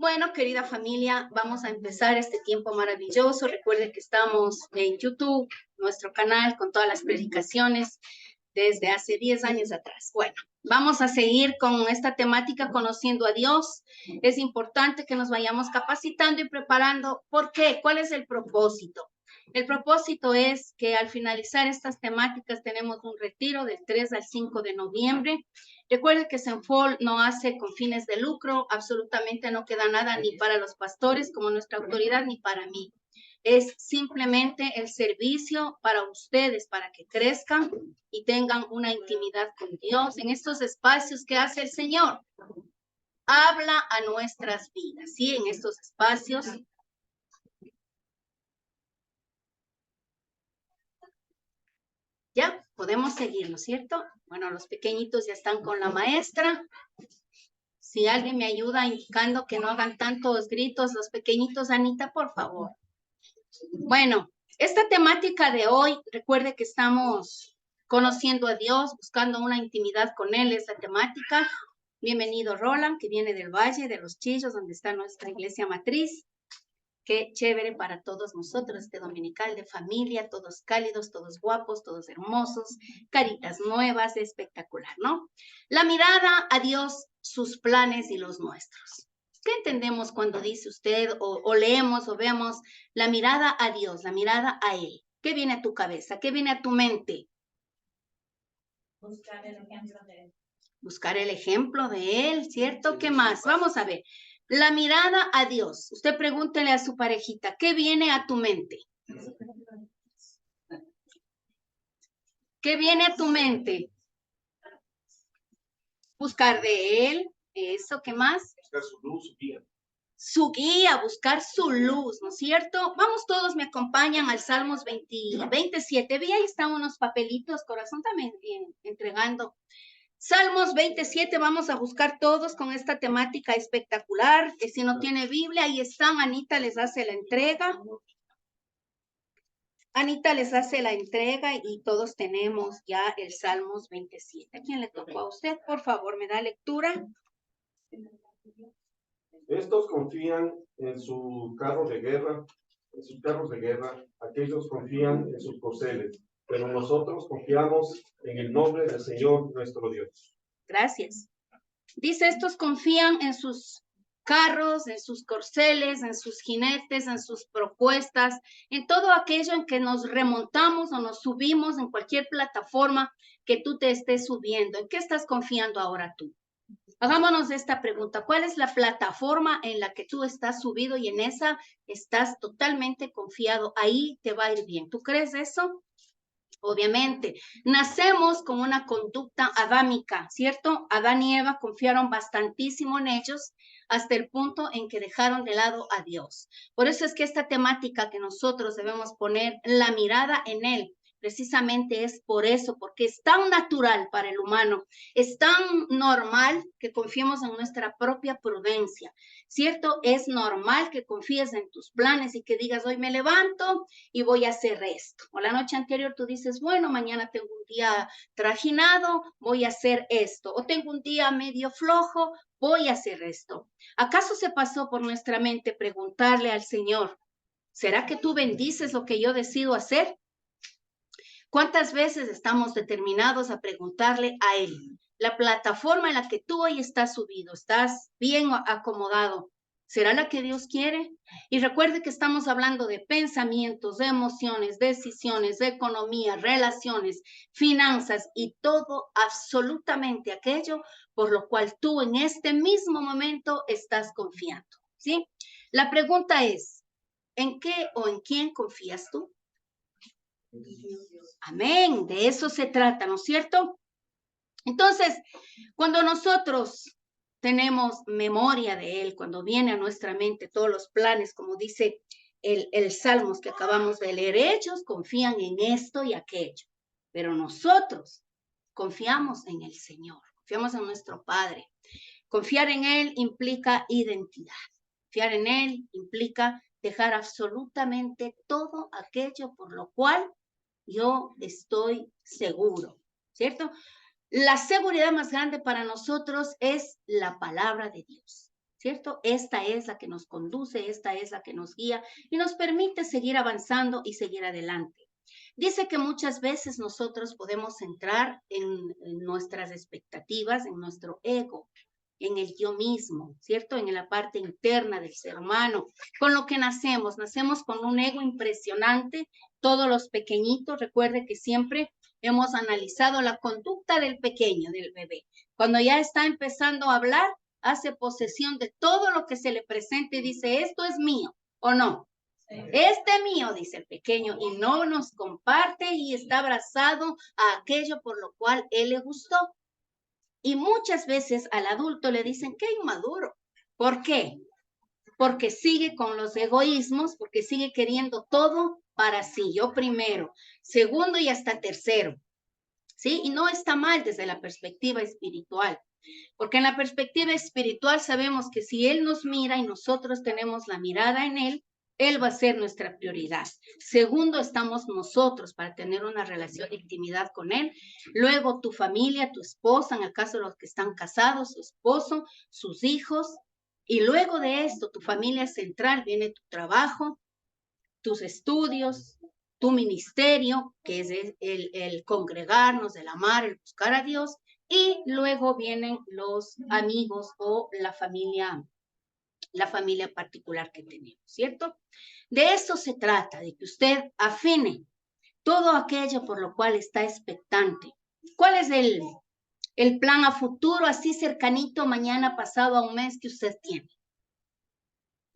Bueno, querida familia, vamos a empezar este tiempo maravilloso. Recuerden que estamos en YouTube, nuestro canal, con todas las predicaciones desde hace 10 años atrás. Bueno, vamos a seguir con esta temática, conociendo a Dios. Es importante que nos vayamos capacitando y preparando. ¿Por qué? ¿Cuál es el propósito? El propósito es que al finalizar estas temáticas tenemos un retiro del 3 al 5 de noviembre. Recuerde que Senfol no hace con fines de lucro, absolutamente no queda nada ni para los pastores como nuestra autoridad ni para mí. Es simplemente el servicio para ustedes, para que crezcan y tengan una intimidad con Dios en estos espacios que hace el Señor. Habla a nuestras vidas, ¿sí? En estos espacios. Ya, podemos seguir, ¿no es cierto? Bueno, los pequeñitos ya están con la maestra. Si alguien me ayuda indicando que no hagan tantos gritos, los pequeñitos, Anita, por favor. Bueno, esta temática de hoy, recuerde que estamos conociendo a Dios, buscando una intimidad con Él, esa temática. Bienvenido Roland, que viene del Valle de los Chillos, donde está nuestra iglesia matriz. Qué chévere para todos nosotros, este dominical de familia, todos cálidos, todos guapos, todos hermosos, caritas nuevas, espectacular, ¿no? La mirada a Dios, sus planes y los nuestros. ¿Qué entendemos cuando dice usted o leemos o vemos la mirada a Dios, la mirada a Él? ¿Qué viene a tu cabeza? ¿Qué viene a tu mente? Buscar el ejemplo de Él. Buscar el ejemplo de Él, ¿cierto? ¿Qué más? Vamos a ver. La mirada a Dios. Usted pregúntele a su parejita, ¿qué viene a tu mente? ¿Qué viene a tu mente? Buscar de Él, eso, ¿qué más? Buscar su luz, su guía. Su guía, buscar su luz, ¿no es cierto? Vamos todos, me acompañan al Salmos 27. Vi ahí están unos papelitos, corazón también entregando. Salmos 27, vamos a buscar todos con esta temática espectacular, que si no tiene Biblia, ahí están, Anita les hace la entrega. Anita les hace la entrega y todos tenemos ya el Salmos 27. ¿A quién le tocó a usted? Por favor, me da lectura. Estos confían en su carro de guerra, en sus carros de guerra, aquellos confían en sus corceles, pero nosotros confiamos en el nombre del Señor nuestro Dios. Gracias. Dice, estos confían en sus carros, en sus corceles, en sus jinetes, en sus propuestas, en todo aquello en que nos remontamos o nos subimos en cualquier plataforma que tú te estés subiendo. ¿En qué estás confiando ahora tú? Hagámonos esta pregunta. ¿Cuál es la plataforma en la que tú estás subido y en esa estás totalmente confiado? Ahí te va a ir bien. ¿Tú crees eso? Obviamente, nacemos con una conducta adámica, ¿cierto? Adán y Eva confiaron bastantísimo en ellos hasta el punto en que dejaron de lado a Dios. Por eso es que esta temática que nosotros debemos poner la mirada en Él, precisamente es por eso, porque es tan natural para el humano, es tan normal que confiemos en nuestra propia prudencia, ¿cierto? Es normal que confíes en tus planes y que digas, hoy me levanto y voy a hacer esto. O la noche anterior tú dices, bueno, mañana tengo un día trajinado, voy a hacer esto. O tengo un día medio flojo, voy a hacer esto. ¿Acaso se pasó por nuestra mente preguntarle al Señor, ¿será que tú bendices lo que yo decido hacer? ¿Cuántas veces estamos determinados a preguntarle a Él? La plataforma en la que tú hoy estás subido, estás bien acomodado, ¿será la que Dios quiere? Y recuerde que estamos hablando de pensamientos, de emociones, decisiones, de economía, relaciones, finanzas y todo, absolutamente aquello por lo cual tú en este mismo momento estás confiando, ¿sí? La pregunta es, ¿en qué o en quién confías tú? Amén, de eso se trata, ¿no es cierto? Entonces, cuando nosotros tenemos memoria de Él, cuando viene a nuestra mente todos los planes, como dice el Salmos que acabamos de leer, ellos confían en esto y aquello, pero nosotros confiamos en el Señor, confiamos en nuestro Padre. Confiar en Él implica identidad. Confiar en Él implica dejar absolutamente todo aquello por lo cual yo estoy seguro, ¿cierto? La seguridad más grande para nosotros es la palabra de Dios. ¿cierto? Esta es la que nos conduce, esta es la que nos guía y nos permite seguir avanzando y seguir adelante. Dice que muchas veces nosotros podemos entrar en nuestras expectativas, en nuestro ego, en el yo mismo, ¿cierto? En la parte interna del ser humano. Con lo que nacemos con un ego impresionante, todos los pequeñitos, recuerde que siempre hemos analizado la conducta del pequeño, del bebé. Cuando ya está empezando a hablar, hace posesión de todo lo que se le presente y dice, esto es mío, ¿o no? Este mío, dice el pequeño, y no nos comparte y está abrazado a aquello por lo cual él le gustó. Y muchas veces al adulto le dicen que inmaduro. ¿Por qué? Porque sigue con los egoísmos, porque sigue queriendo todo para sí, yo primero, segundo y hasta tercero. ¿Sí? Y no está mal desde la perspectiva espiritual. Porque en la perspectiva espiritual sabemos que si Él nos mira y nosotros tenemos la mirada en Él va a ser nuestra prioridad. Segundo, estamos nosotros para tener una relación de intimidad con Él. Luego, tu familia, tu esposa, en el caso de los que están casados, su esposo, sus hijos. Y luego de esto, tu familia central, viene tu trabajo, tus estudios, tu ministerio, que es el congregarnos, el amar, el buscar a Dios. Y luego vienen los amigos o la familia particular que tenemos, ¿cierto? De eso se trata, de que usted afine todo aquello por lo cual está expectante. ¿Cuál es el plan a futuro, así cercanito, mañana, pasado, a un mes que usted tiene?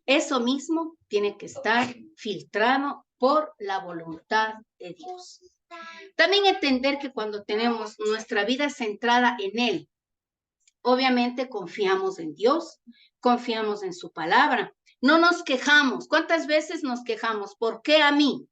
Eso mismo tiene que estar filtrado por la voluntad de Dios. También entender que cuando tenemos nuestra vida centrada en Él, obviamente confiamos en Dios, confiamos en su palabra, no nos quejamos. ¿Cuántas veces nos quejamos? ¿Por qué a mí?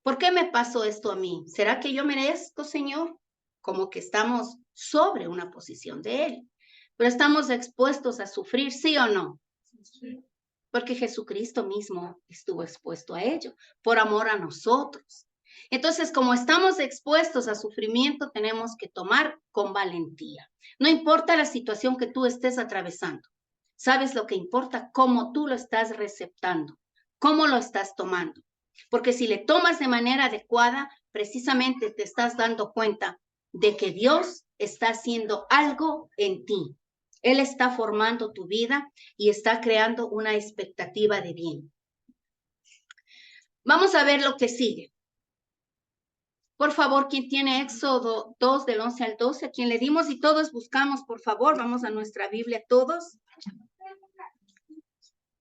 ¿Por qué me pasó esto a mí? ¿Será que yo merezco, Señor? Como que estamos sobre una posición de Él, pero estamos expuestos a sufrir, ¿sí o no? Sí. Porque Jesucristo mismo estuvo expuesto a ello, por amor a nosotros. Entonces, como estamos expuestos a sufrimiento, tenemos que tomar con valentía. No importa la situación que tú estés atravesando. ¿Sabes lo que importa? Cómo tú lo estás receptando, cómo lo estás tomando. Porque si le tomas de manera adecuada, precisamente te estás dando cuenta de que Dios está haciendo algo en ti. Él está formando tu vida y está creando una expectativa de bien. Vamos a ver lo que sigue. Por favor, ¿quién tiene Éxodo 2 del 11 al 12? ¿A quién le dimos? Y todos buscamos, por favor, vamos a nuestra Biblia todos.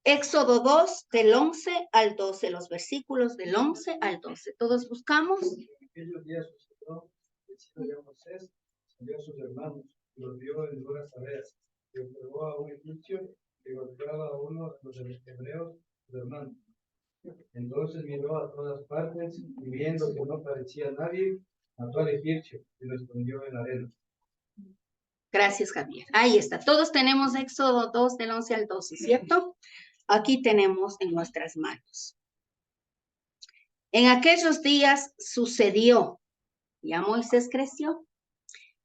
Éxodo 2 del 11 al 12, los versículos del 11 al 12. ¿Todos buscamos? Aquellos días sucedió, el cielo de Moisés salió a sus hermanos y los vio en duras tareas, y observó a un egipcio que golpeaba a uno de los hebreos, su hermano. Entonces miró a todas partes y viendo que no parecía nadie, mató al egipcio y lo escondió en la arena. Gracias, Javier. Ahí está. Todos tenemos Éxodo 2 del 11 al 12, ¿cierto? Aquí tenemos en nuestras manos. En aquellos días sucedió, ya Moisés creció.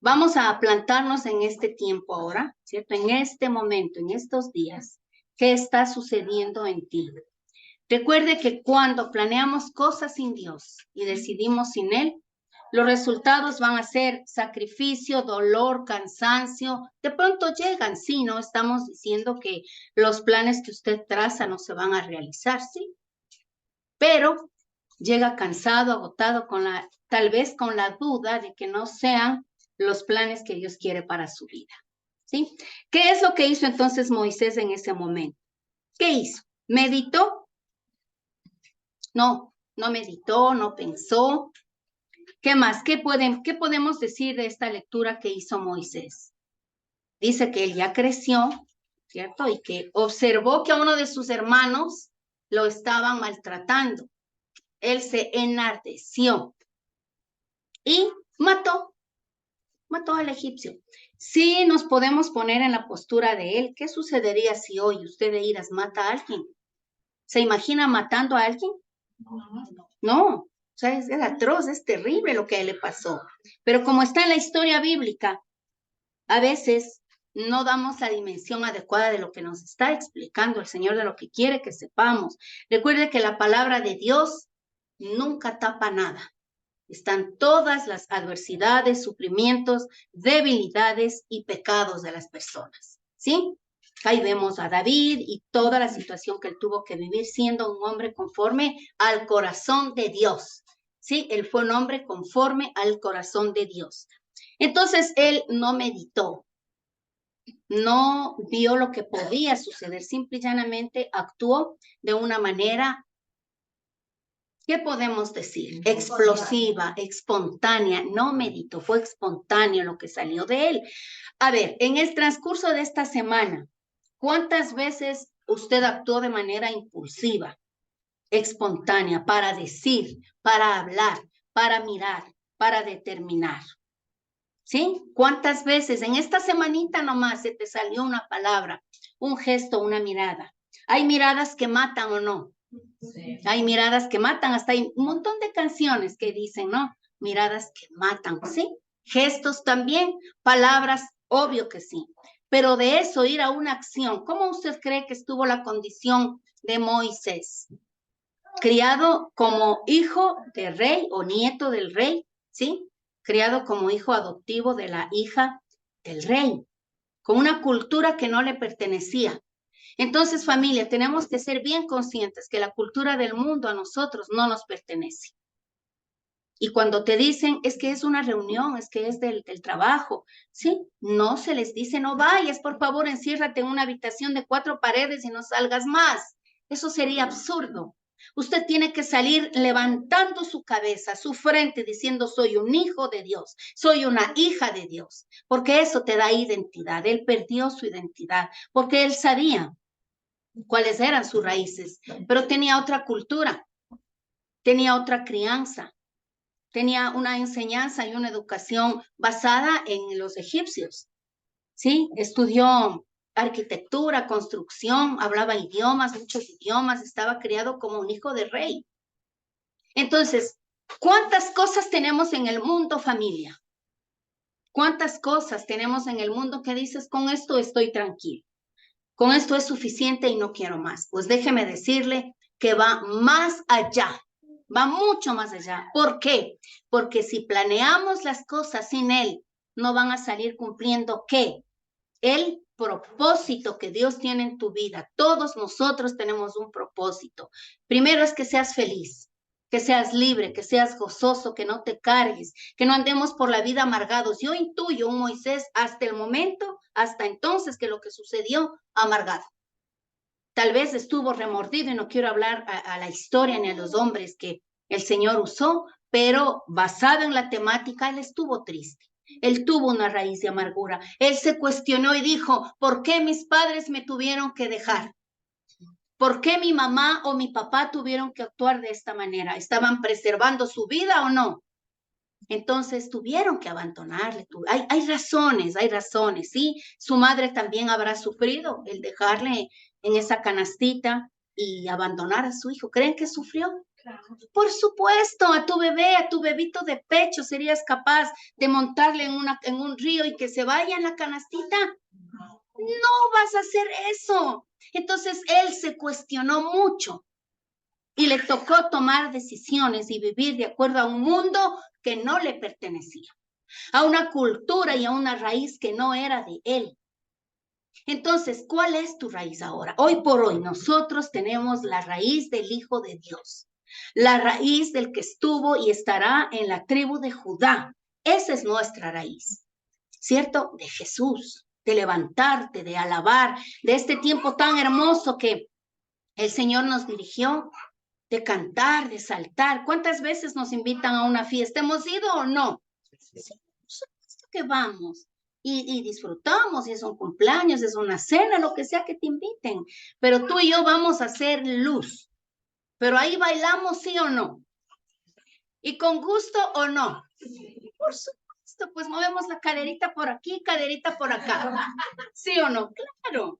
Vamos a plantarnos en este tiempo ahora, ¿cierto? En este momento, en estos días, ¿qué está sucediendo en ti? Recuerde que cuando planeamos cosas sin Dios y decidimos sin Él, los resultados van a ser sacrificio, dolor, cansancio. De pronto llegan, sí, no estamos diciendo que los planes que usted traza no se van a realizar, sí, pero llega cansado, agotado, tal vez con la duda de que no sean los planes que Dios quiere para su vida, ¿sí? ¿Qué es lo que hizo entonces Moisés en ese momento? ¿Qué hizo? ¿Meditó? No meditó, no pensó. ¿Qué más? ¿Qué podemos decir de esta lectura que hizo Moisés? Dice que él ya creció, ¿cierto? Y que observó que a uno de sus hermanos lo estaban maltratando. Él se enardeció y mató al egipcio. Sí, nos podemos poner en la postura de él. ¿Qué sucedería si hoy usted de iras mata a alguien? ¿Se imagina matando a alguien? No. O sea, es atroz, es terrible lo que a él le pasó. Pero como está en la historia bíblica, a veces no damos la dimensión adecuada de lo que nos está explicando el Señor, de lo que quiere que sepamos. Recuerde que la palabra de Dios nunca tapa nada. Están todas las adversidades, sufrimientos, debilidades y pecados de las personas, ¿sí? Ahí vemos a David y toda la situación que él tuvo que vivir siendo un hombre conforme al corazón de Dios, ¿sí? Él fue un hombre conforme al corazón de Dios. Entonces, él no meditó, no vio lo que podía suceder, simple y llanamente actuó de una manera, ¿qué podemos decir? Explosiva, espontánea, no meditó, fue espontáneo lo que salió de él. A ver, en el transcurso de esta semana, ¿cuántas veces usted actuó de manera impulsiva, espontánea, para decir, para hablar, para mirar, para determinar? ¿Sí? ¿Cuántas veces en esta semanita nomás se te salió una palabra, un gesto, una mirada? ¿Hay miradas que matan o no? Sí. Hay miradas que matan, hasta hay un montón de canciones que dicen, ¿no? Miradas que matan, ¿sí? Gestos también, palabras, obvio que sí. Pero de eso ir a una acción, ¿cómo usted cree que estuvo la condición de Moisés? Criado como hijo de rey o nieto del rey, ¿sí? Criado como hijo adoptivo de la hija del rey, con una cultura que no le pertenecía. Entonces, familia, tenemos que ser bien conscientes que la cultura del mundo a nosotros no nos pertenece. Y cuando te dicen, es que es una reunión, es que es del trabajo, ¿sí? No se les dice, no vayas, por favor, enciérrate en una habitación de 4 paredes y no salgas más. Eso sería absurdo. Usted tiene que salir levantando su cabeza, su frente, diciendo, soy un hijo de Dios, soy una hija de Dios, porque eso te da identidad. Él perdió su identidad, porque él sabía cuáles eran sus raíces, pero tenía otra cultura, tenía otra crianza, tenía una enseñanza y una educación basada en los egipcios, ¿sí? Estudió arquitectura, construcción, hablaba idiomas, muchos idiomas, estaba criado como un hijo de rey. Entonces, ¿cuántas cosas tenemos en el mundo, familia? ¿Cuántas cosas tenemos en el mundo que dices, con esto estoy tranquilo? Con esto es suficiente y no quiero más. Pues déjeme decirle que va más allá, va mucho más allá. ¿Por qué? Porque si planeamos las cosas sin Él, no van a salir cumpliendo ¿qué? El propósito que Dios tiene en tu vida. Todos nosotros tenemos un propósito. Primero es que seas feliz, que seas libre, que seas gozoso, que no te cargues, que no andemos por la vida amargados. Yo intuyo un Moisés hasta el momento, hasta entonces, que lo que sucedió, amargado. Tal vez estuvo remordido y no quiero hablar a la historia ni a los hombres que el Señor usó, pero basado en la temática, él estuvo triste. Él tuvo una raíz de amargura. Él se cuestionó y dijo, ¿por qué mis padres me tuvieron que dejar? ¿Por qué mi mamá o mi papá tuvieron que actuar de esta manera? ¿Estaban preservando su vida o no? Entonces tuvieron que abandonarle. Hay razones, ¿sí? Su madre también habrá sufrido el dejarle en esa canastita y abandonar a su hijo. ¿Creen que sufrió? Claro. Por supuesto, a tu bebé, a tu bebito de pecho, ¿serías capaz de montarle en un río y que se vaya en la canastita? No vas a hacer eso. Entonces él se cuestionó mucho y le tocó tomar decisiones y vivir de acuerdo a un mundo que no le pertenecía, a una cultura y a una raíz que no era de él. Entonces, ¿cuál es tu raíz ahora? Hoy por hoy nosotros tenemos la raíz del Hijo de Dios, la raíz del que estuvo y estará en la tribu de Judá. Esa es nuestra raíz, ¿cierto? De Jesús, de levantarte, de alabar, de este tiempo tan hermoso que el Señor nos dirigió, de cantar, de saltar. ¿Cuántas veces nos invitan a una fiesta? ¿Hemos ido o no? Sí, por supuesto que vamos. Y disfrutamos, y es un cumpleaños, es una cena, lo que sea que te inviten. Pero tú y yo vamos a hacer luz. Pero ahí bailamos, ¿sí o no? ¿Y con gusto o no? Por supuesto, pues movemos la caderita por aquí, caderita por acá. ¿Sí o no? Claro.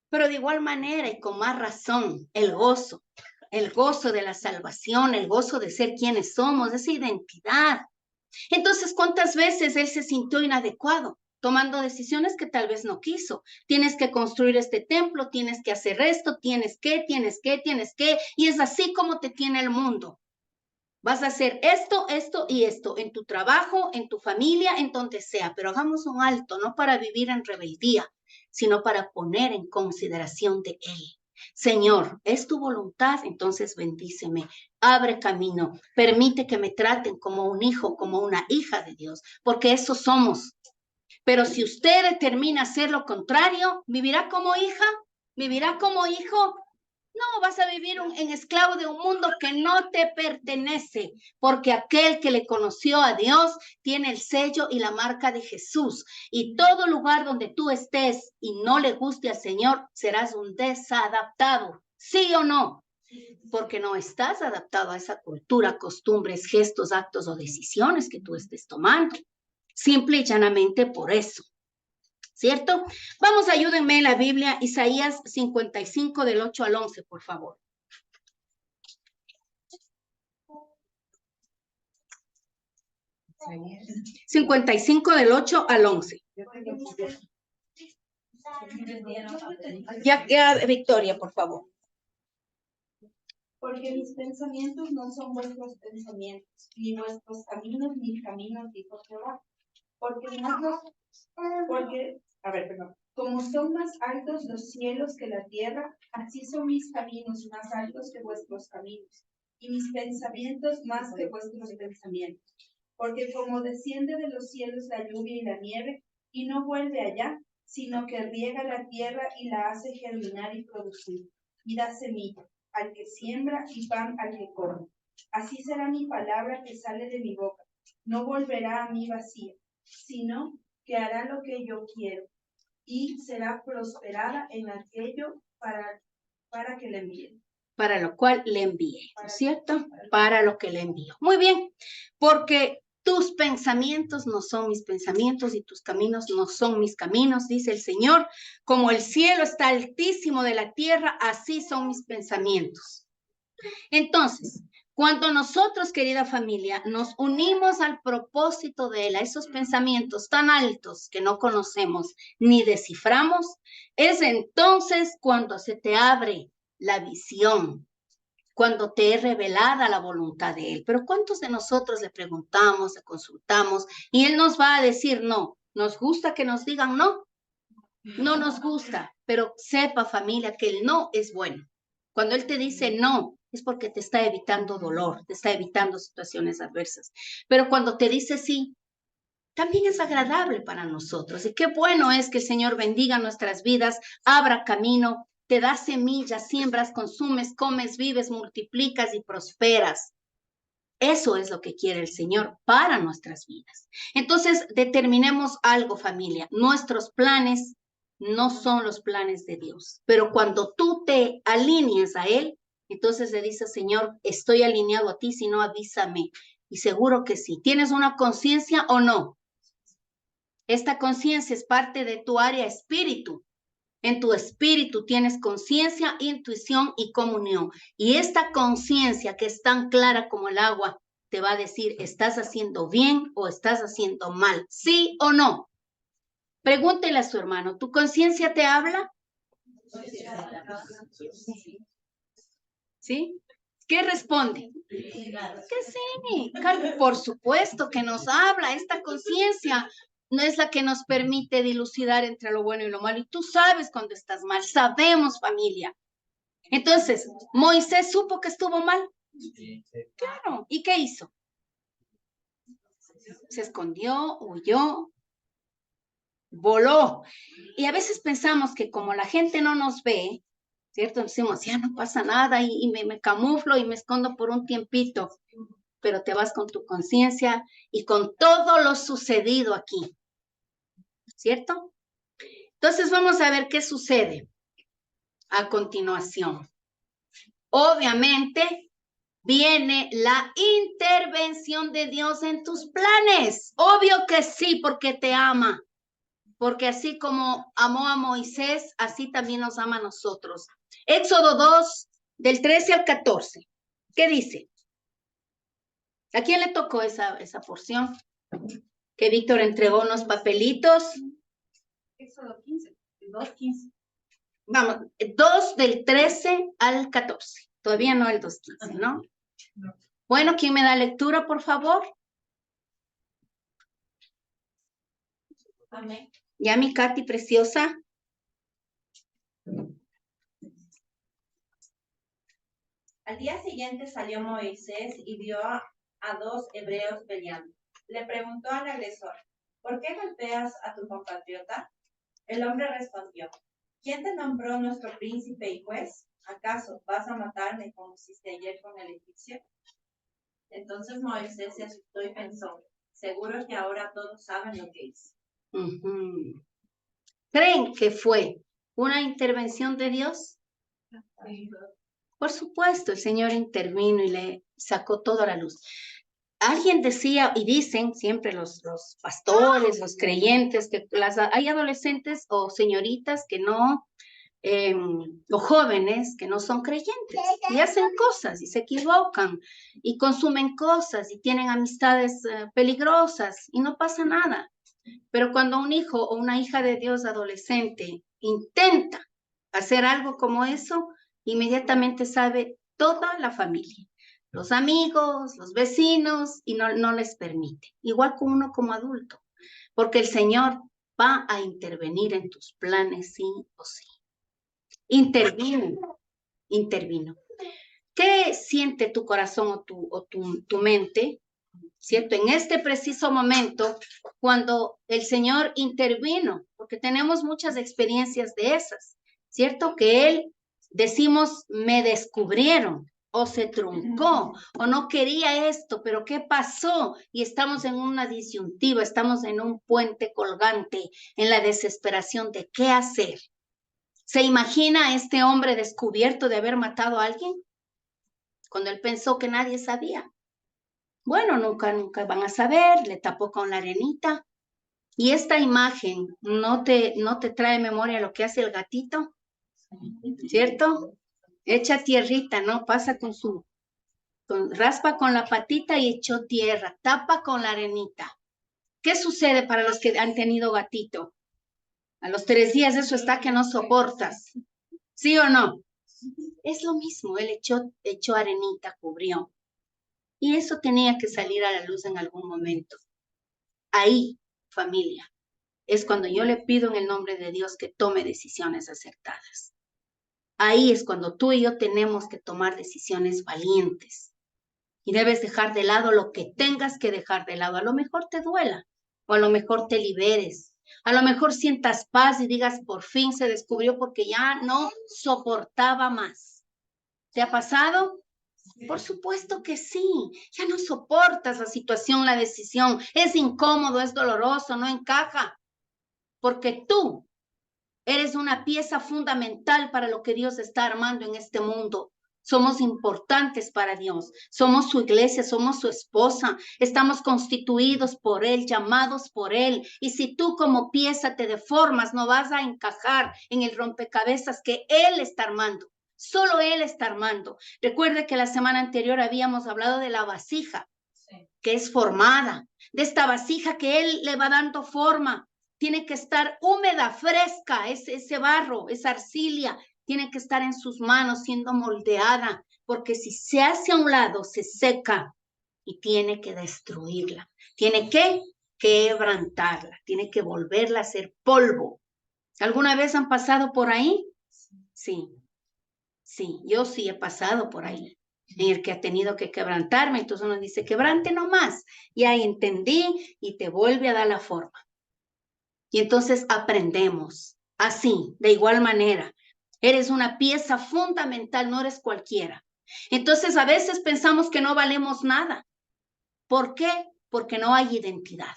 Pero de igual manera y con más razón, el gozo de la salvación, el gozo de ser quienes somos, esa identidad. Entonces, ¿cuántas veces él se sintió inadecuado? tomando decisiones que tal vez no quiso. Tienes que construir este templo, tienes que hacer esto, tienes que, y es así como te tiene el mundo. Vas a hacer esto, esto y esto, en tu trabajo, en tu familia, en donde sea, pero hagamos un alto, no para vivir en rebeldía, sino para poner en consideración de Él. Señor, es tu voluntad, entonces bendíceme, abre camino, permite que me traten como un hijo, como una hija de Dios, porque eso somos. Pero si usted determina hacer lo contrario, ¿vivirá como hija? ¿Vivirá como hijo? No, vas a vivir en esclavo de un mundo que no te pertenece, porque aquel que le conoció a Dios tiene el sello y la marca de Jesús. Y todo lugar donde tú estés y no le guste al Señor, serás un desadaptado, ¿sí o no? Porque no estás adaptado a esa cultura, costumbres, gestos, actos o decisiones que tú estés tomando. Simple y llanamente por eso. ¿Cierto? Vamos, ayúdenme en la Biblia, Isaías 55 del 8 al 11, por favor. Isaías. 55 del 8 al 11. Ya, Victoria, por favor. Porque mis pensamientos no son vuestros pensamientos, ni vuestros caminos mis caminos, dijo Jehová. Como son más altos los cielos que la tierra, así son mis caminos más altos que vuestros caminos, y mis pensamientos más que vuestros pensamientos. Porque como desciende de los cielos la lluvia y la nieve, y no vuelve allá, sino que riega la tierra y la hace germinar y producir, y da semilla al que siembra y pan al que come. Así será mi palabra que sale de mi boca. No volverá a mí vacía, sino que hará lo que yo quiero, y será prosperada en aquello para que le envíe. Para lo cual le envíe, ¿no es cierto? Para lo que le envío. Muy bien, porque tus pensamientos no son mis pensamientos y tus caminos no son mis caminos, dice el Señor. Como el cielo está altísimo de la tierra, así son mis pensamientos. Entonces, cuando nosotros, querida familia, nos unimos al propósito de Él, a esos pensamientos tan altos que no conocemos ni desciframos, es entonces cuando se te abre la visión, cuando te es revelada la voluntad de Él. Pero ¿cuántos de nosotros le preguntamos, le consultamos y Él nos va a decir no? ¿Nos gusta que nos digan no? No nos gusta, pero sepa, familia, que el no es bueno. Cuando Él te dice no, es porque te está evitando dolor, te está evitando situaciones adversas. Pero cuando te dice sí, también es agradable para nosotros. Y qué bueno es que el Señor bendiga nuestras vidas, abra camino, te da semillas, siembras, consumes, comes, vives, multiplicas y prosperas. Eso es lo que quiere el Señor para nuestras vidas. Entonces, determinemos algo, familia. Nuestros planes no son los planes de Dios. Pero cuando tú te alineas a Él, entonces le dices, Señor, estoy alineado a ti, si no, avísame. Y seguro que sí. ¿Tienes una conciencia o no? Esta conciencia es parte de tu área espíritu. En tu espíritu tienes conciencia, intuición y comunión. Y esta conciencia que es tan clara como el agua te va a decir, ¿estás haciendo bien o estás haciendo mal? ¿Sí o no? Pregúntele a su hermano, ¿tu conciencia te habla? ¿Sí? ¿Qué responde? Que sí, por supuesto que nos habla. Esta conciencia no es la que nos permite dilucidar entre lo bueno y lo malo. Y tú sabes cuando estás mal, sabemos, familia. Entonces, ¿Moisés supo que estuvo mal? Claro. ¿Y qué hizo? Se escondió, huyó, voló. Y a veces pensamos que como la gente no nos ve, ¿cierto? Decimos, ya no pasa nada y me camuflo y me escondo por un tiempito. Pero te vas con tu conciencia y con todo lo sucedido aquí, ¿cierto? Entonces vamos a ver qué sucede a continuación. Obviamente viene la intervención de Dios en tus planes. Obvio que sí, porque te ama. Porque así como amó a Moisés, así también nos ama a nosotros. Éxodo 2, del 13 al 14. ¿Qué dice? ¿A quién le tocó esa porción? Que Víctor entregó unos papelitos. Éxodo 15, 2:15. Vamos, 2 del 13 al 14. Todavía no el 2:15, ¿no? No. Bueno, ¿quién me da lectura, por favor? Amén. Ya mi Katy preciosa. Al día siguiente salió Moisés y vio a 2 hebreos peleando. Le preguntó al agresor, ¿por qué golpeas a tu compatriota? El hombre respondió, ¿quién te nombró nuestro príncipe y juez? ¿Acaso vas a matarme como hiciste ayer con el egipcio? Entonces Moisés se asustó y pensó, seguro que ahora todos saben lo que hice. ¿Creen que fue una intervención de Dios? Por supuesto, el Señor intervino y le sacó todo a la luz. Alguien decía, y dicen siempre los pastores, los creyentes, que hay adolescentes o señoritas que no, o jóvenes que no son creyentes y hacen cosas y se equivocan y consumen cosas y tienen amistades peligrosas y no pasa nada. Pero cuando un hijo o una hija de Dios adolescente intenta hacer algo como eso, inmediatamente sabe toda la familia, los amigos, los vecinos, y no les permite. Igual con uno como adulto, porque el Señor va a intervenir en tus planes sí o sí. Intervino. ¿Qué siente tu corazón o tu mente? ¿Cierto? En este preciso momento, cuando el Señor intervino, porque tenemos muchas experiencias de esas, ¿cierto? Que Él, decimos, me descubrieron, o se truncó, o no quería esto, pero ¿qué pasó? Y estamos en una disyuntiva, estamos en un puente colgante, en la desesperación de qué hacer. ¿Se imagina a este hombre descubierto de haber matado a alguien? Cuando él pensó que nadie sabía. Bueno, nunca van a saber, le tapó con la arenita. Y esta imagen no te trae memoria lo que hace el gatito, ¿cierto? Echa tierrita, ¿no? Pasa raspa con la patita y echó tierra, tapa con la arenita. ¿Qué sucede para los que han tenido gatito? A los 3 días eso está que no soportas. ¿Sí o no? Es lo mismo, él echó arenita, cubrió. Y eso tenía que salir a la luz en algún momento. Ahí, familia, es cuando yo le pido en el nombre de Dios que tome decisiones acertadas. Ahí es cuando tú y yo tenemos que tomar decisiones valientes. Y debes dejar de lado lo que tengas que dejar de lado. A lo mejor te duela, o a lo mejor te liberes. A lo mejor sientas paz y digas, por fin se descubrió porque ya no soportaba más. ¿Te ha pasado? Por supuesto que sí, ya no soportas la situación, la decisión, es incómodo, es doloroso, no encaja, porque tú eres una pieza fundamental para lo que Dios está armando en este mundo. Somos importantes para Dios, somos su iglesia, somos su esposa, estamos constituidos por Él, llamados por Él, y si tú como pieza te deformas, no vas a encajar en el rompecabezas que Él está armando. Solo Él está armando. Recuerde que la semana anterior habíamos hablado de la vasija, que es formada, de esta vasija que Él le va dando forma. Tiene que estar húmeda, fresca, ese barro, esa arcilla, tiene que estar en sus manos siendo moldeada, porque si se hace a un lado, se seca y tiene que destruirla. Tiene que quebrantarla, tiene que volverla a hacer polvo. ¿Alguna vez han pasado por ahí? Sí. Sí, yo sí he pasado por ahí, en el que ha tenido que quebrantarme, entonces uno dice, quebrante nomás, y ahí entendí y te vuelve a dar la forma. Y entonces aprendemos, así, de igual manera, eres una pieza fundamental, no eres cualquiera. Entonces a veces pensamos que no valemos nada. ¿Por qué? Porque no hay identidad.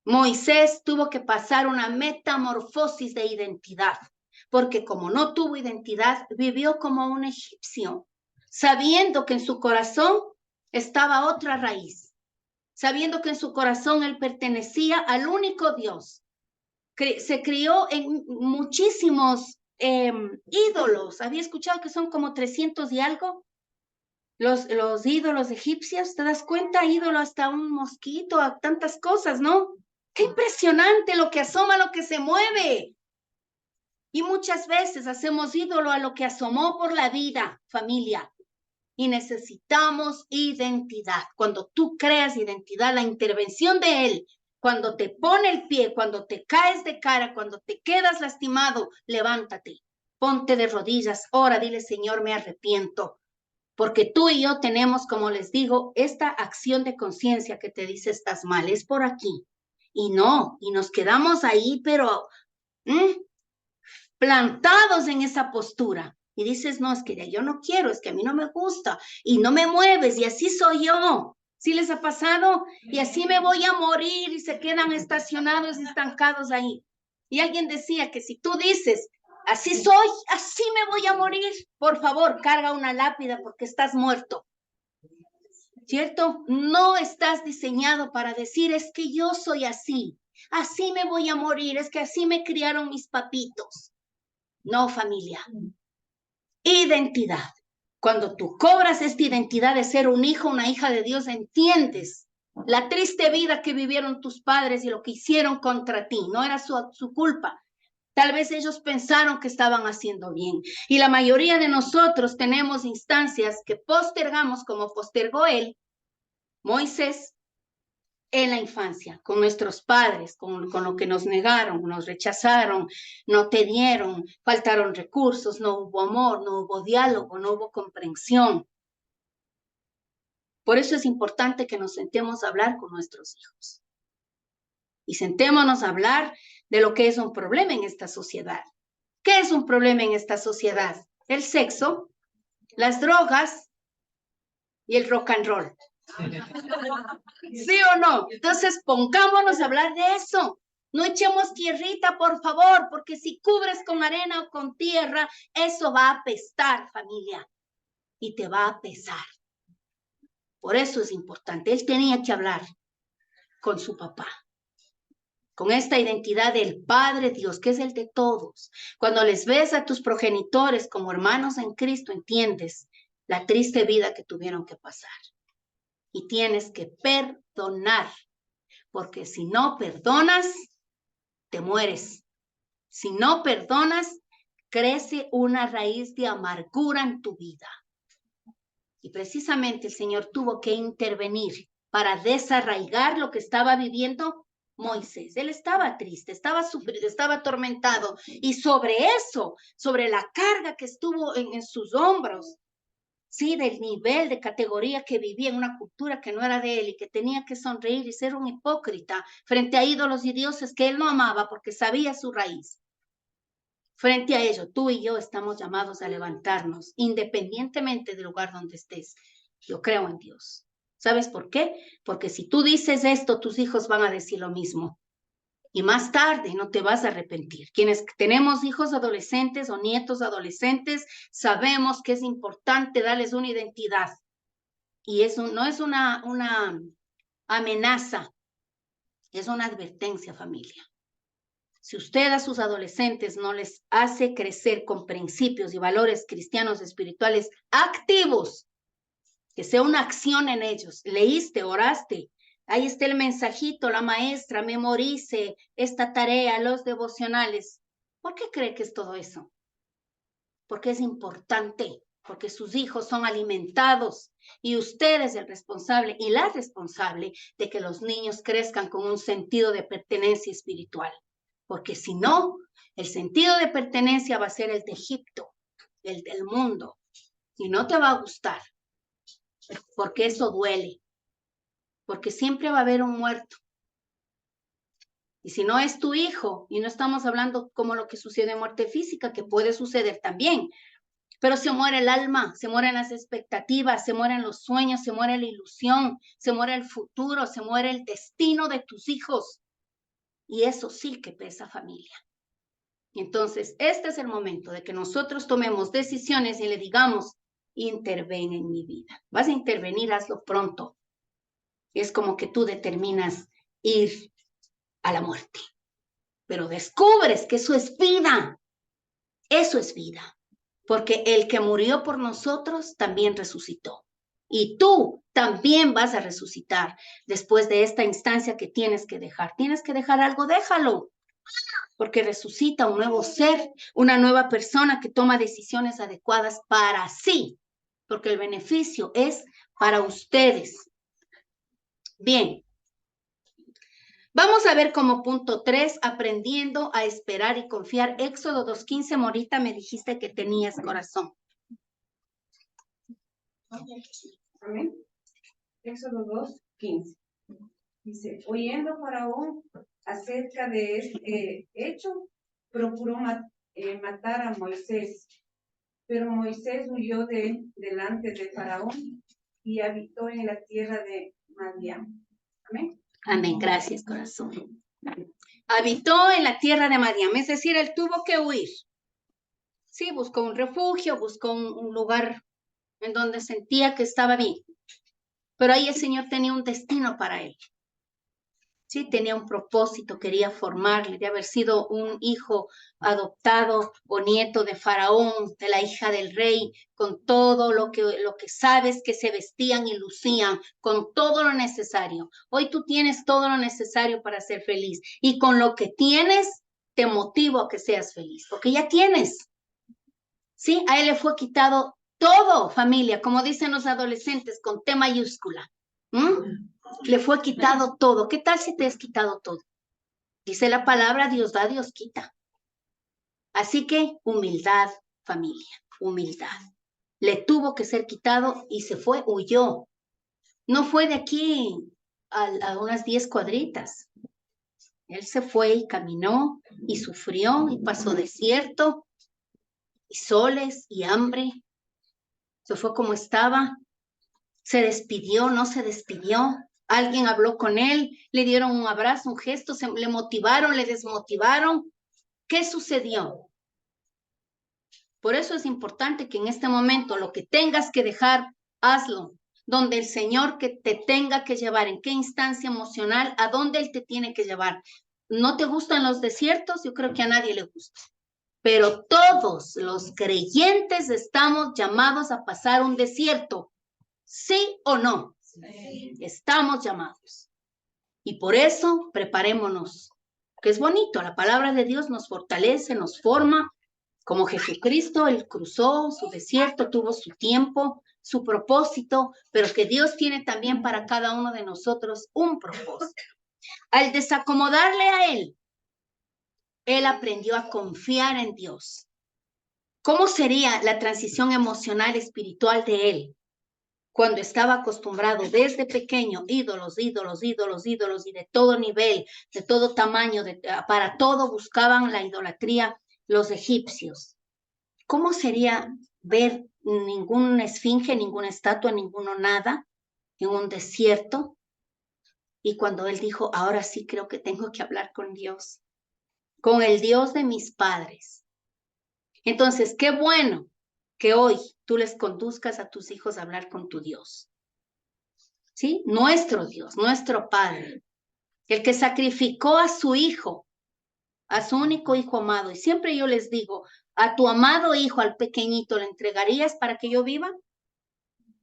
Moisés tuvo que pasar una metamorfosis de identidad, porque como no tuvo identidad, vivió como un egipcio, sabiendo que en su corazón estaba otra raíz, sabiendo que en su corazón él pertenecía al único Dios. Se crió en muchísimos ídolos. Había escuchado que son como 300 y algo. Los ídolos egipcios, ¿te das cuenta? Ídolo hasta un mosquito, a tantas cosas, ¿no? Qué impresionante lo que asoma, lo que se mueve. Y muchas veces hacemos ídolo a lo que asomó por la vida, familia. Y necesitamos identidad. Cuando tú creas identidad, la intervención de Él, cuando te pone el pie, cuando te caes de cara, cuando te quedas lastimado, levántate, ponte de rodillas, ora, dile, Señor, me arrepiento. Porque tú y yo tenemos, como les digo, esta acción de conciencia que te dice estás mal, es por aquí. Y no, y nos quedamos ahí, pero plantados en esa postura. Y dices, no, es que yo no quiero, es que a mí no me gusta y no me mueves y así soy yo. ¿Sí les ha pasado? Y así me voy a morir y se quedan estacionados y estancados ahí. Y alguien decía que si tú dices, así soy, así me voy a morir, por favor, carga una lápida porque estás muerto. ¿Cierto? No estás diseñado para decir, es que yo soy así me voy a morir, es que así me criaron mis papitos. No, familia. Identidad. Cuando tú cobras esta identidad de ser un hijo, una hija de Dios, entiendes la triste vida que vivieron tus padres y lo que hicieron contra ti. No era su culpa. Tal vez ellos pensaron que estaban haciendo bien. Y la mayoría de nosotros tenemos instancias que postergamos, como postergó él, Moisés, en la infancia, con nuestros padres, con lo que nos negaron, nos rechazaron, no te dieron, faltaron recursos, no hubo amor, no hubo diálogo, no hubo comprensión. Por eso es importante que nos sentemos a hablar con nuestros hijos. Y sentémonos a hablar de lo que es un problema en esta sociedad. ¿Qué es un problema en esta sociedad? El sexo, las drogas y el rock and roll. ¿Sí o no? Entonces pongámonos a hablar de eso. No echemos tierrita, por favor, porque si cubres con arena o con tierra, eso va a apestar, familia, y te va a pesar. Por eso es importante. Él tenía que hablar con su papá, con esta identidad del Padre Dios, que es el de todos. Cuando les ves a tus progenitores como hermanos en Cristo, entiendes la triste vida que tuvieron que pasar. Y tienes que perdonar, porque si no perdonas, te mueres. Si no perdonas, crece una raíz de amargura en tu vida. Y precisamente el Señor tuvo que intervenir para desarraigar lo que estaba viviendo Moisés. Él estaba triste, estaba sufrido, estaba atormentado. Y sobre eso, sobre la carga que estuvo en sus hombros, sí, del nivel de categoría que vivía en una cultura que no era de él y que tenía que sonreír y ser un hipócrita frente a ídolos y dioses que él no amaba porque sabía su raíz. Frente a ello, tú y yo estamos llamados a levantarnos independientemente del lugar donde estés. Yo creo en Dios. ¿Sabes por qué? Porque si tú dices esto, tus hijos van a decir lo mismo. Y más tarde no te vas a arrepentir. Quienes tenemos hijos adolescentes o nietos adolescentes, sabemos que es importante darles una identidad. Y eso no es una amenaza, es una advertencia, familia. Si usted a sus adolescentes no les hace crecer con principios y valores cristianos espirituales activos, que sea una acción en ellos, leíste, oraste, ahí está el mensajito, la maestra, memorice esta tarea, los devocionales. ¿Por qué cree que es todo eso? Porque es importante, porque sus hijos son alimentados y usted es el responsable y la responsable de que los niños crezcan con un sentido de pertenencia espiritual. Porque si no, el sentido de pertenencia va a ser el de Egipto, el del mundo, y no te va a gustar, porque eso duele. Porque siempre va a haber un muerto. Y si no es tu hijo, y no estamos hablando como lo que sucede en muerte física, que puede suceder también, pero se muere el alma, se mueren las expectativas, se mueren los sueños, se muere la ilusión, se muere el futuro, se muere el destino de tus hijos. Y eso sí que pesa, familia. Entonces, este es el momento de que nosotros tomemos decisiones y le digamos, interven en mi vida. Vas a intervenir, hazlo pronto. Es como que tú determinas ir a la muerte, pero descubres que eso es vida. Eso es vida, porque el que murió por nosotros también resucitó. Y tú también vas a resucitar después de esta instancia que tienes que dejar. Tienes que dejar algo, déjalo. Porque resucita un nuevo ser, una nueva persona que toma decisiones adecuadas para sí. Porque el beneficio es para ustedes. Bien. Vamos a ver como punto 3, aprendiendo a esperar y confiar. Éxodo 2:15, Morita, me dijiste que tenías corazón. Amén. Éxodo 2:15. Dice, oyendo Faraón acerca de este hecho, procuró matar a Moisés. Pero Moisés huyó delante de Faraón y habitó en la tierra de Madián. Amén. Amén, gracias, corazón. Habitó en la tierra de Madián, es decir, él tuvo que huir. Sí, buscó un refugio, buscó un lugar en donde sentía que estaba bien. Pero ahí el Señor tenía un destino para él. Sí, tenía un propósito, quería formarle, de haber sido un hijo adoptado o nieto de Faraón, de la hija del rey, con todo lo que sabes que se vestían y lucían, con todo lo necesario. Hoy tú tienes todo lo necesario para ser feliz y con lo que tienes te motivo a que seas feliz, porque ya tienes. Sí, a él le fue quitado todo, familia, como dicen los adolescentes, con T mayúscula. Le fue quitado todo. ¿Qué tal si te has quitado todo? Dice la palabra, Dios da, Dios quita. Así que humildad, familia, humildad. Le tuvo que ser quitado y se fue, huyó. No fue de aquí a unas 10 cuadritas. Él se fue y caminó y sufrió y pasó desierto y soles y hambre. Se fue como estaba. Se despidió, no se despidió. Alguien habló con él, le dieron un abrazo, un gesto, le motivaron, le desmotivaron. ¿Qué sucedió? Por eso es importante que en este momento lo que tengas que dejar, hazlo. Donde el Señor que te tenga que llevar, en qué instancia emocional, a dónde Él te tiene que llevar. ¿No te gustan los desiertos? Yo creo que a nadie le gusta. Pero todos los creyentes estamos llamados a pasar un desierto. ¿Sí o no? Sí. Estamos llamados. Y por eso preparémonos, que es bonito, la palabra de Dios nos fortalece, nos forma, como Jesucristo, Él cruzó su desierto, tuvo su tiempo, su propósito, pero que Dios tiene también para cada uno de nosotros un propósito. Al desacomodarle a Él aprendió a confiar en Dios. ¿Cómo sería la transición emocional espiritual de Él? Cuando estaba acostumbrado desde pequeño, ídolos, y de todo nivel, de todo tamaño, para todo buscaban la idolatría los egipcios. ¿Cómo sería ver ninguna esfinge, ninguna estatua, ninguno nada en un desierto? Y cuando él dijo, ahora sí creo que tengo que hablar con Dios, con el Dios de mis padres. Entonces, qué bueno que hoy tú les conduzcas a tus hijos a hablar con tu Dios. ¿Sí? Nuestro Dios, nuestro Padre, el que sacrificó a su hijo, a su único hijo amado. Y siempre yo les digo, ¿a tu amado hijo, al pequeñito, le entregarías para que yo viva?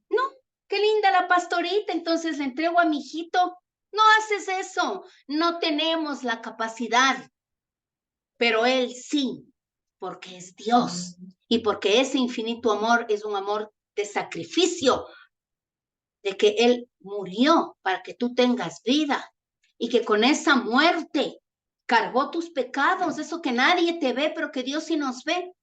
No, qué linda la pastorita, entonces le entrego a mi hijito. No haces eso, no tenemos la capacidad, pero él sí, porque es Dios y porque ese infinito amor es un amor de sacrificio, de que Él murió para que tú tengas vida y que con esa muerte cargó tus pecados, eso que nadie te ve, pero que Dios sí nos ve.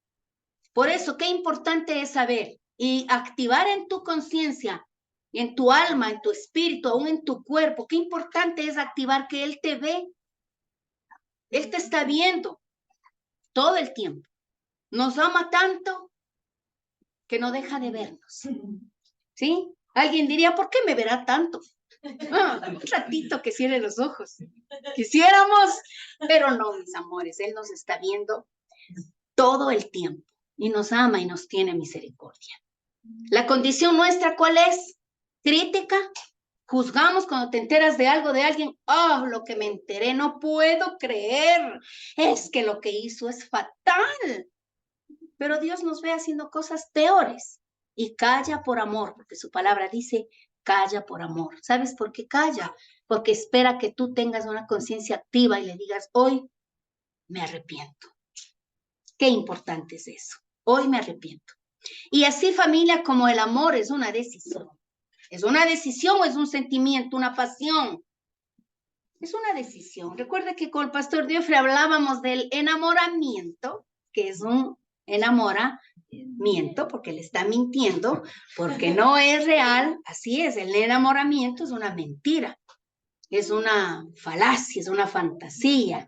Por eso, qué importante es saber y activar en tu conciencia, en tu alma, en tu espíritu, aún en tu cuerpo, qué importante es activar que Él te ve. Él te está viendo todo el tiempo. Nos ama tanto que no deja de vernos. ¿Sí? Alguien diría, ¿por qué me verá tanto? Un ratito que cierre los ojos. Quisiéramos, pero no, mis amores, Él nos está viendo todo el tiempo y nos ama y nos tiene misericordia. La condición nuestra, ¿cuál es? Crítica. Juzgamos cuando te enteras de algo de alguien. Oh, lo que me enteré, no puedo creer. Es que lo que hizo es fatal. Pero Dios nos ve haciendo cosas peores. y calla por amor, porque su palabra dice, calla por amor. ¿Sabes por qué calla? Porque espera que tú tengas una conciencia activa y le digas, hoy me arrepiento. Qué importante es eso. Hoy me arrepiento. Y así, familia, como el amor es una decisión. ¿Es una decisión o es un sentimiento, una pasión? Es una decisión. Recuerda que con el pastor Diofre hablábamos del enamoramiento, que es un enamoramiento, porque le está mintiendo, porque no es real. Así es, el enamoramiento es una mentira, es una falacia, es una fantasía,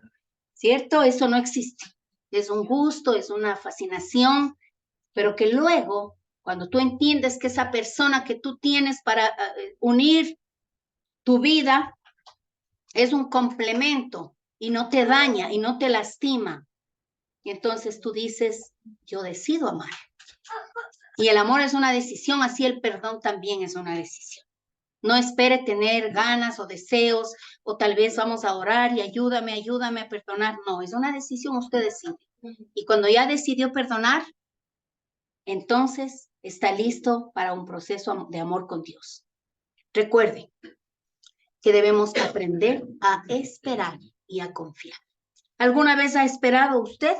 ¿cierto? Eso no existe. Es un gusto, es una fascinación, pero que luego, cuando tú entiendes que esa persona que tú tienes para unir tu vida es un complemento y no te daña y no te lastima, y entonces tú dices, yo decido amar. Y el amor es una decisión, así el perdón también es una decisión. No espere tener ganas o deseos, o tal vez vamos a orar y ayúdame a perdonar. No, es una decisión, usted decide. Y cuando ya decidió perdonar, entonces está listo para un proceso de amor con Dios. Recuerde que debemos aprender a esperar y a confiar. ¿Alguna vez ha esperado usted?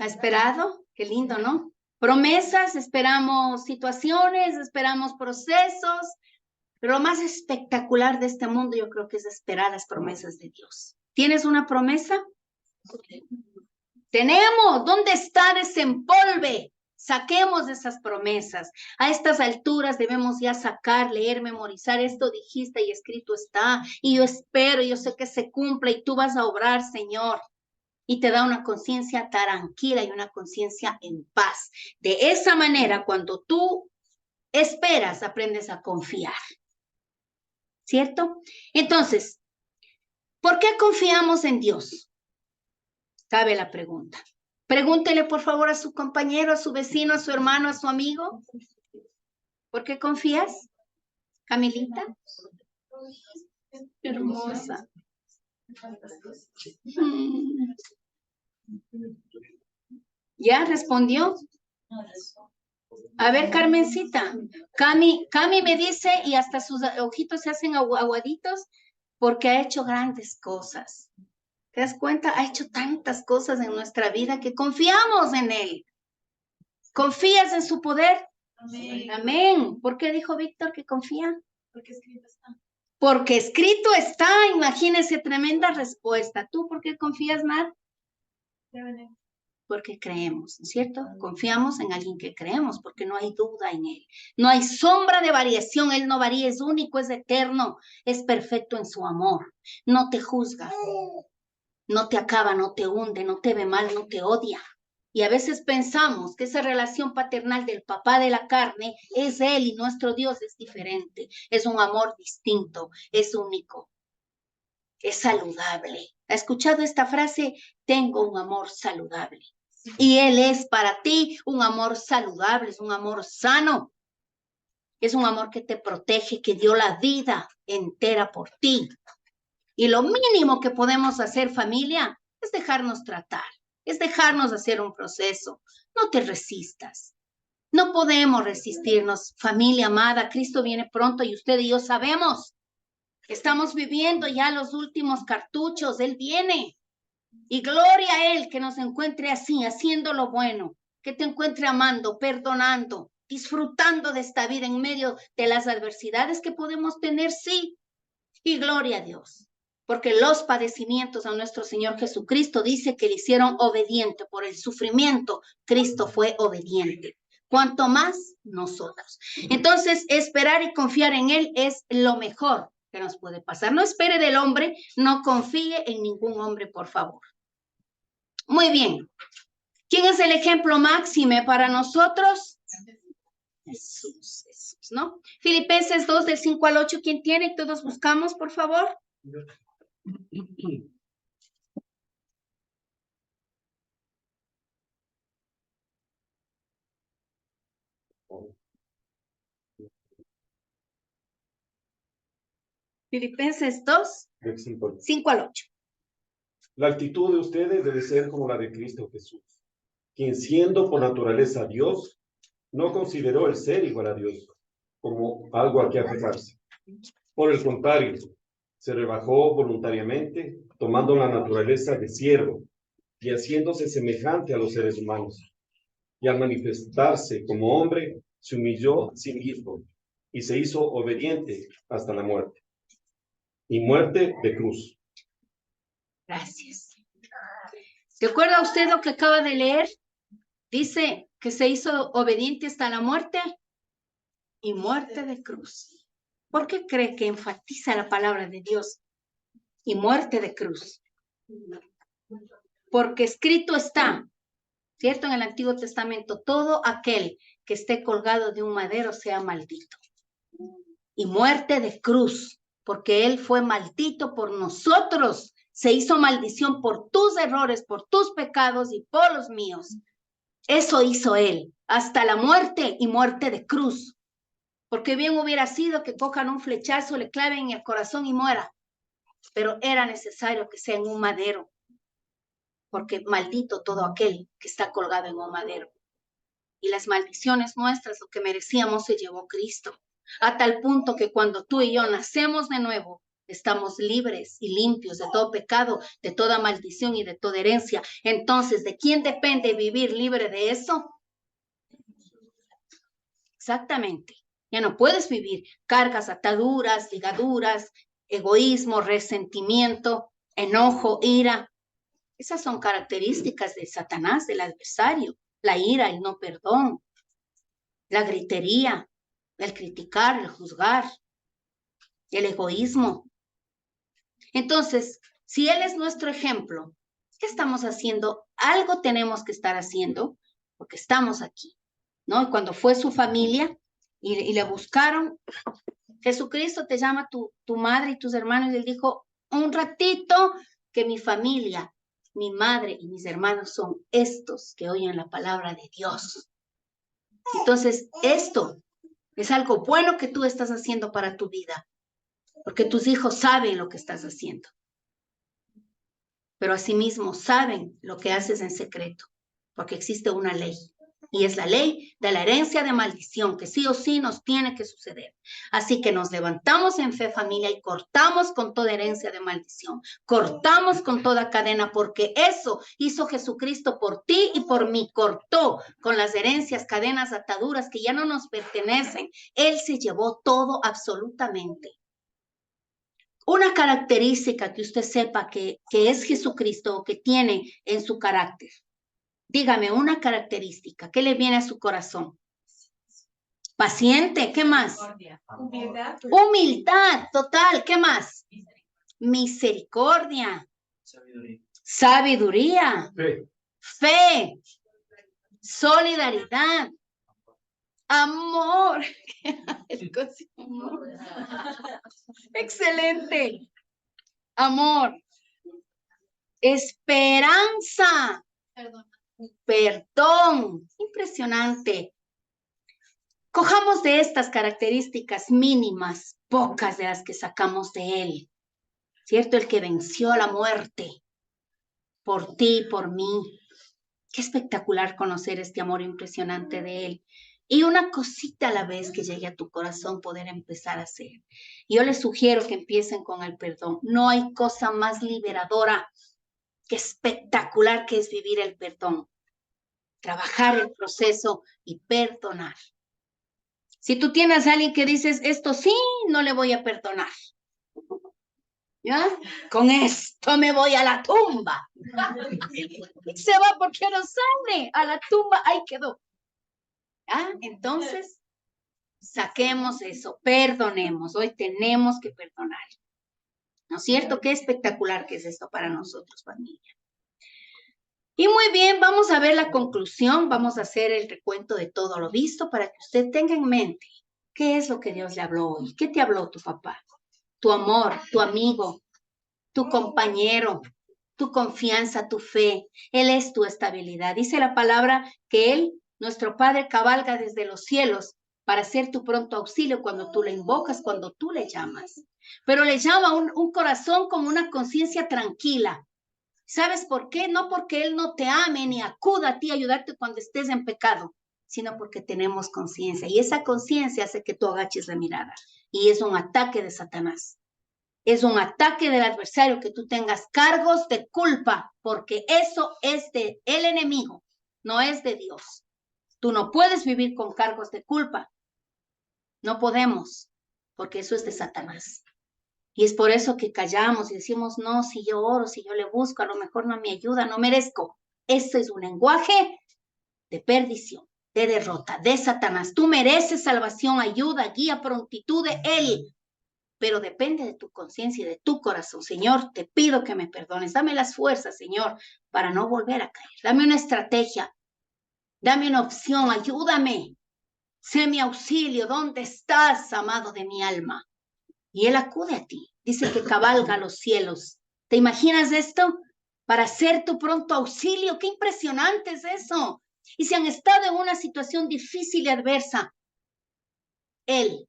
¿Ha esperado? Qué lindo, ¿no? Promesas, esperamos situaciones, esperamos procesos, pero lo más espectacular de este mundo yo creo que es esperar las promesas de Dios. ¿Tienes una promesa? Tenemos. ¿Dónde está? Desempolve. Saquemos esas promesas. A estas alturas debemos ya sacar, leer, memorizar. Esto dijiste y escrito está. Y yo espero, yo sé que se cumpla y tú vas a obrar, Señor. Y te da una conciencia tranquila y una conciencia en paz. De esa manera, cuando tú esperas, aprendes a confiar. ¿Cierto? Entonces, ¿por qué confiamos en Dios? Cabe la pregunta. Pregúntele, por favor, a su compañero, a su vecino, a su hermano, a su amigo. ¿Por qué confías? Camilita. Hermosa. ¿Ya respondió? A ver, Carmencita. Cami me dice, y hasta sus ojitos se hacen aguaditos, porque ha hecho grandes cosas. ¿Te das cuenta? Ha hecho tantas cosas en nuestra vida que confiamos en Él. ¿Confías en su poder? Amén. Amén. ¿Por qué dijo Víctor que confía? Porque escrito está. Porque escrito está. Imagínese, tremenda respuesta. ¿Tú por qué confías, Mar? Porque creemos, ¿no es cierto? Confiamos en alguien que creemos, porque no hay duda en Él. No hay sombra de variación. Él no varía, es único, es eterno, es perfecto en su amor. No te juzga, no te acaba, no te hunde, no te ve mal, no te odia. Y a veces pensamos que esa relación paternal del papá de la carne es Él y nuestro Dios es diferente. Es un amor distinto, es único, es saludable. ¿Ha escuchado esta frase? Tengo un amor saludable. Y Él es para ti un amor saludable, es un amor sano. Es un amor que te protege, que dio la vida entera por ti. Y lo mínimo que podemos hacer, familia, es dejarnos tratar, es dejarnos hacer un proceso. No te resistas. No podemos resistirnos, familia amada. Cristo viene pronto y usted y yo sabemos. Estamos viviendo ya los últimos cartuchos. Él viene. Y gloria a Él que nos encuentre así, haciendo lo bueno, que te encuentre amando, perdonando, disfrutando de esta vida en medio de las adversidades que podemos tener, sí. Y gloria a Dios, porque los padecimientos a nuestro Señor Jesucristo dice que le hicieron obediente por el sufrimiento. Cristo fue obediente. Cuanto más nosotros. Entonces, esperar y confiar en Él es lo mejor que nos puede pasar. No espere del hombre, no confíe en ningún hombre, por favor. Muy bien. ¿Quién es el ejemplo máximo para nosotros? Jesús, ¿no? Filipenses 2, del 5 al 8, ¿quién tiene? Todos buscamos, por favor. Filipenses 2, Del 5 al 8. La actitud de ustedes debe ser como la de Cristo Jesús, quien siendo por naturaleza Dios, No consideró el ser igual a Dios como algo a que aferrarse. Por el contrario, se rebajó voluntariamente, tomando la naturaleza de siervo y haciéndose semejante a los seres humanos. Y al manifestarse como hombre, se humilló a sí mismo y se hizo obediente hasta la muerte. Y muerte de cruz. Gracias. ¿Recuerda usted lo que acaba de leer? Dice que se hizo obediente hasta la muerte y muerte de cruz. ¿Por qué cree que enfatiza la palabra de Dios y muerte de cruz? Porque escrito está, ¿cierto? En el Antiguo Testamento, todo aquel que esté colgado de un madero sea maldito. Y muerte de cruz, porque él fue maldito por nosotros. Se hizo maldición por tus errores, por tus pecados y por los míos. Eso hizo él, hasta la muerte y muerte de cruz. Porque bien hubiera sido que cojan un flechazo, le claven en el corazón y muera. Pero era necesario que sea en un madero. Porque maldito todo aquel que está colgado en un madero. Y las maldiciones nuestras, lo que merecíamos, se llevó Cristo. A tal punto que cuando tú y yo nacemos de nuevo, estamos libres y limpios de todo pecado, de toda maldición y de toda herencia. Entonces, ¿de quién depende vivir libre de eso? Exactamente. Ya no puedes vivir cargas, ataduras, ligaduras, egoísmo, resentimiento, enojo, ira. Esas son características de Satanás, del adversario. La ira, el no perdón, la gritería, el criticar, el juzgar, el egoísmo. Entonces, si Él es nuestro ejemplo, ¿qué estamos haciendo? Algo tenemos que estar haciendo porque estamos aquí, ¿no? Y cuando fue su familia y le buscaron, Jesucristo te llama tu madre y tus hermanos, y Él dijo, un ratito que mi familia, mi madre y mis hermanos son estos que oyen la palabra de Dios. Entonces, esto es algo bueno que tú estás haciendo para tu vida, porque tus hijos saben lo que estás haciendo, pero asimismo saben lo que haces en secreto, porque existe una ley, y es la ley de la herencia de maldición, que sí o sí nos tiene que suceder. Así que nos levantamos en fe, familia, y cortamos con toda herencia de maldición, cortamos con toda cadena, porque eso hizo Jesucristo por ti y por mí, cortó con las herencias, cadenas, ataduras que ya no nos pertenecen. Él se llevó todo absolutamente. Una característica que usted sepa que es Jesucristo o que tiene en su carácter. Dígame una característica, ¿qué le viene a su corazón? Paciente, ¿qué más? Humildad. Humildad, total, ¿qué más? Misericordia. Sabiduría. Fe. Solidaridad. Amor. Excelente. Amor. Esperanza. Perdón. Impresionante. Cojamos de estas características mínimas, pocas de las que sacamos de él, ¿cierto? El que venció a la muerte por ti, por mí. Qué espectacular conocer este amor impresionante de él. Y una cosita a la vez que llegue a tu corazón poder empezar a hacer. Yo les sugiero que empiecen con el perdón. No hay cosa más liberadora, que espectacular que es vivir el perdón. Trabajar el proceso y perdonar. Si tú tienes a alguien que dices, esto sí, no le voy a perdonar. ¿Ya? Con esto me voy a la tumba. Se va porque no sale. A la tumba, ahí quedó. ¿Ya? Entonces, saquemos eso, perdonemos. Hoy tenemos que perdonar. ¿No es cierto? Qué espectacular que es esto para nosotros, familia. Y muy bien, vamos a ver la conclusión, vamos a hacer el recuento de todo lo visto para que usted tenga en mente qué es lo que Dios le habló hoy. ¿Qué te habló tu papá? Tu amor, tu amigo, tu compañero, tu confianza, tu fe. Él es tu estabilidad. Dice la palabra que Él, nuestro Padre, cabalga desde los cielos para ser tu pronto auxilio cuando tú le invocas, cuando tú le llamas. Pero le llama un corazón como una conciencia tranquila. ¿Sabes por qué? No porque Él no te ame ni acuda a ti a ayudarte cuando estés en pecado, sino porque tenemos conciencia. Y esa conciencia hace que tú agaches la mirada. Y es un ataque de Satanás. Es un ataque del adversario que tú tengas cargos de culpa, porque eso es de el enemigo, no es de Dios. Tú no puedes vivir con cargos de culpa. No podemos, porque eso es de Satanás. Y es por eso que callamos y decimos, no, si yo oro, si yo le busco, a lo mejor no me ayuda, no merezco. Eso es un lenguaje de perdición, de derrota, de Satanás. Tú mereces salvación, ayuda, guía, prontitud de Él, pero depende de tu conciencia y de tu corazón. Señor, te pido que me perdones. Dame las fuerzas, Señor, para no volver a caer. Dame una estrategia, dame una opción, ayúdame. Sé mi auxilio. ¿Dónde estás, amado de mi alma? Y Él acude a ti. Dice que cabalga a los cielos. ¿Te imaginas esto? Para ser tu pronto auxilio. ¡Qué impresionante es eso! Y si han estado en una situación difícil y adversa, Él,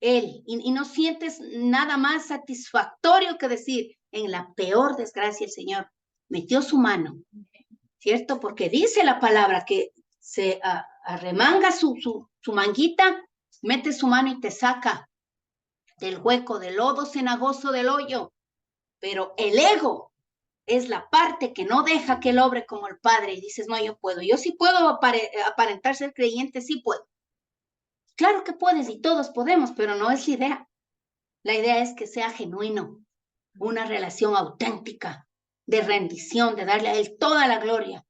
y no sientes nada más satisfactorio que decir, en la peor desgracia el Señor metió su mano, ¿cierto? Porque dice la palabra que se arremanga su manguita, mete su mano y te saca del hueco, del lodo cenagoso del hoyo. Pero el ego es la parte que no deja que él obre como el Padre. Y dices, no, yo puedo. Yo sí puedo aparentar ser creyente, sí puedo. Claro que puedes y todos podemos, pero no es la idea. La idea es que sea genuino, una relación auténtica, de rendición, de darle a Él toda la gloria,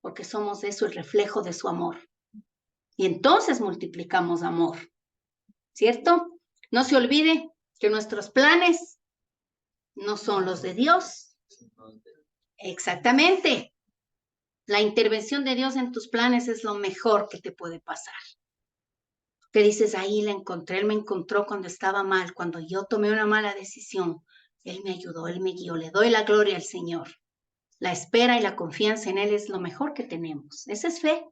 porque somos eso, el reflejo de su amor. Y entonces multiplicamos amor, ¿cierto? No se olvide que nuestros planes no son los de Dios. Exactamente. La intervención de Dios en tus planes es lo mejor que te puede pasar. Te dices, ahí la encontré, Él me encontró cuando estaba mal, cuando yo tomé una mala decisión. Él me ayudó, Él me guió, le doy la gloria al Señor. La espera y la confianza en Él es lo mejor que tenemos. Esa es fe.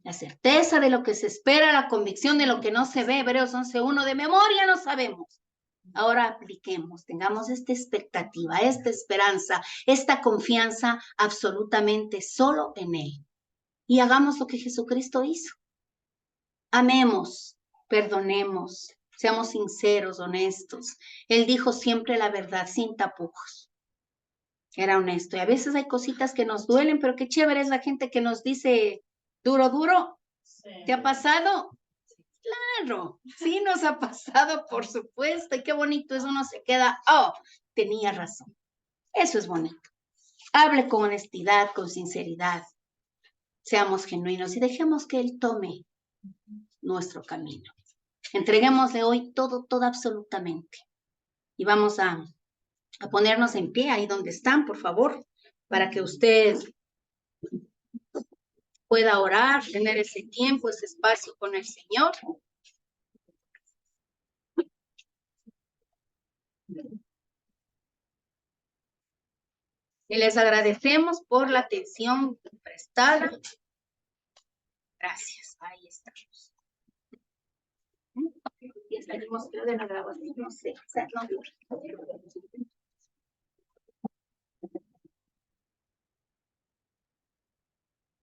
La certeza de lo que se espera, la convicción de lo que no se ve. Hebreos 11:1, de memoria no sabemos. Ahora apliquemos, tengamos esta expectativa, esta esperanza, esta confianza absolutamente solo en Él. Y hagamos lo que Jesucristo hizo. Amemos, perdonemos, seamos sinceros, honestos. Él dijo siempre la verdad, sin tapujos. Era honesto. Y a veces hay cositas que nos duelen, pero qué chévere es la gente que nos dice duro, duro. Sí. ¿Te ha pasado? Claro, sí nos ha pasado, por supuesto. Y qué bonito es, uno se queda, oh, tenía razón. Eso es bonito. Hable con honestidad, con sinceridad. Seamos genuinos y dejemos que Él tome nuestro camino. Entreguémosle hoy todo absolutamente. Y vamos a ponernos en pie ahí donde están, por favor, para que usted pueda orar, tener ese tiempo, ese espacio con el Señor. Y les agradecemos por la atención prestada. Gracias. Ahí estamos. Y salimos de la grabación, no sé.